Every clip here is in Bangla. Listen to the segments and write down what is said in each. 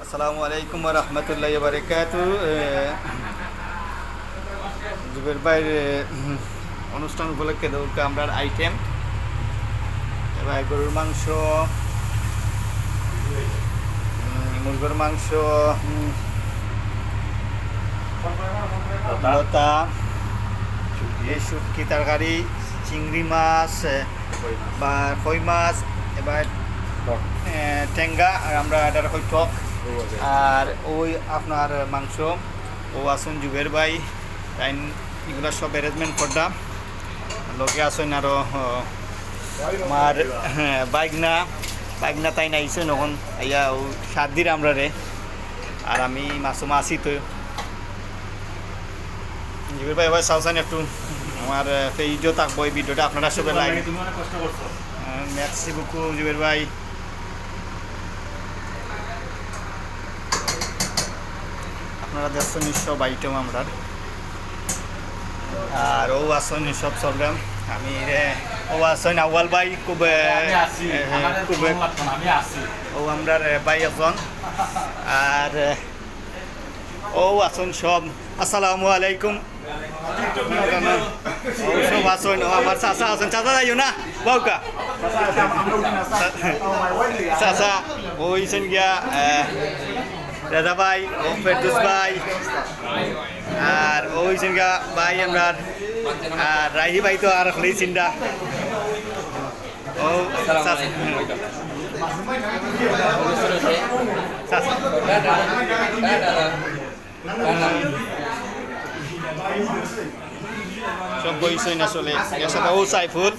আসসালামু আলাইকুম রহমতুল্লাহ বারকাত। জুবের ভাইয়ের অনুষ্ঠান উপলক্ষে দৌড়কে আমরা আইটেম এবার গরুর মাংস, মুরগির মাংস, লতা, শুটকি তরকারি, চিংড়ি মাছ বা কই মাছ, এবার টেঙ্গা, আর আমরা এটার হই টক, আর ওই আপনার মাংস ও আসুন জুবের ভাই তাই এগুলো সব অ্যারেঞ্জমেন্ট করলাম। লোকে আসুন আরও আমার বাইক না তাই নাইছে নখন ইয়া ও 7 দিন আমরা রে, আর আমি মাসুম আসি তো জুবের ভাই এবার চাওছেন একটু আমার পেজও থাকবো এই ভিডিওটা আপনারা সবাই লাইক। মেক্সি বুকু জুবের ভাই, আপনারা দেখছেন সব আইটেম আমরা, আর ও আসেন সব প্রোগ্রাম আমি ও আসেন আউয়াল ভাই খুব ও আমরা ভাই একজন, আর ও আসুন সব। আসসালামু আলাইকুম। ও সব আসুন, ও আমার চাচা আসুন, চাচা যাইও না বাউকা চাচা ওইছেন গিয়া রাজা ভাই, ও ফেরদুস ভাই, আর ওই সিনগা ভাই আমরা, আর রাহি ভাই তো আর হলেই চিন্তা। ও সব বইছেন আসলে একসাথে। ও সাইফুল,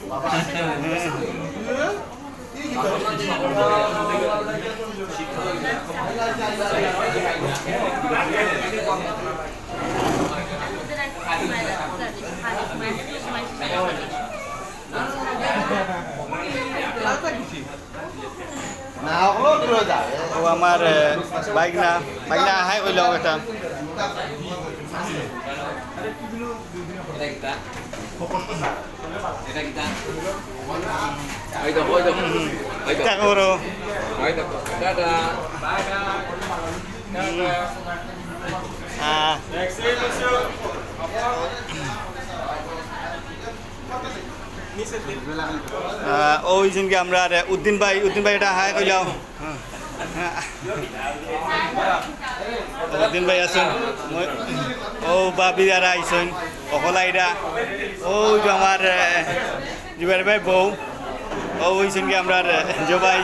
ও আমার বাইক না হাই ওইল এটা করো ওই জনকে আমরা উদ্দিন ভাই এটা হাই কইলাম। উদ্দিন ভাই আছেন, ও বাবি যারা আইসেন অকলাইরা, ও আমার জুবের ভাই বউ, ও ওই সঙ্গে আমরা জবাই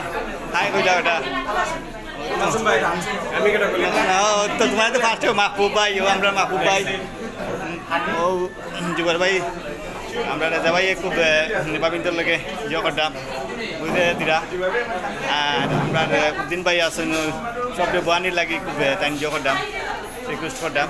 হাই কইলাম এটা। তো তোমার তো ফার্স্টে মাহবুব ভাই, ও আমরা মাহবুব ভাই, ও জুবের ভাই আমরা রাজা ভাই খুব বাবিন্দর লগে ইয়ে করতাম বুঝতে দিরা, আর আমরা উদ্দিন ভাই আছেন সবটা বানির লাগি খুব তাই ইয়ে করতাম, রিকোয়েস্ট করতাম।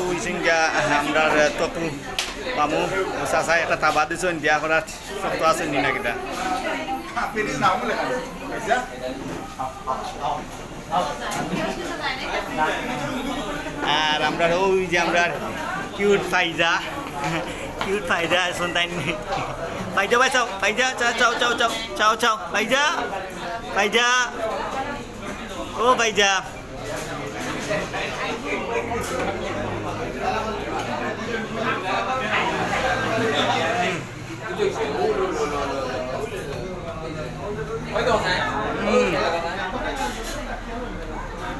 ওই সিংহা আমরা তকরু মামু চাচা একটা তাবা দিছেন বিয়া করার শক্ত আছেন নি না কিটা, আর আমরা ওই যে আমরা কিউট ফাইজা আসুন তাই ফাইজা ভাই চাও, ফাইজা চাও ফাইজা ও ফাইজা। Mấy đồ này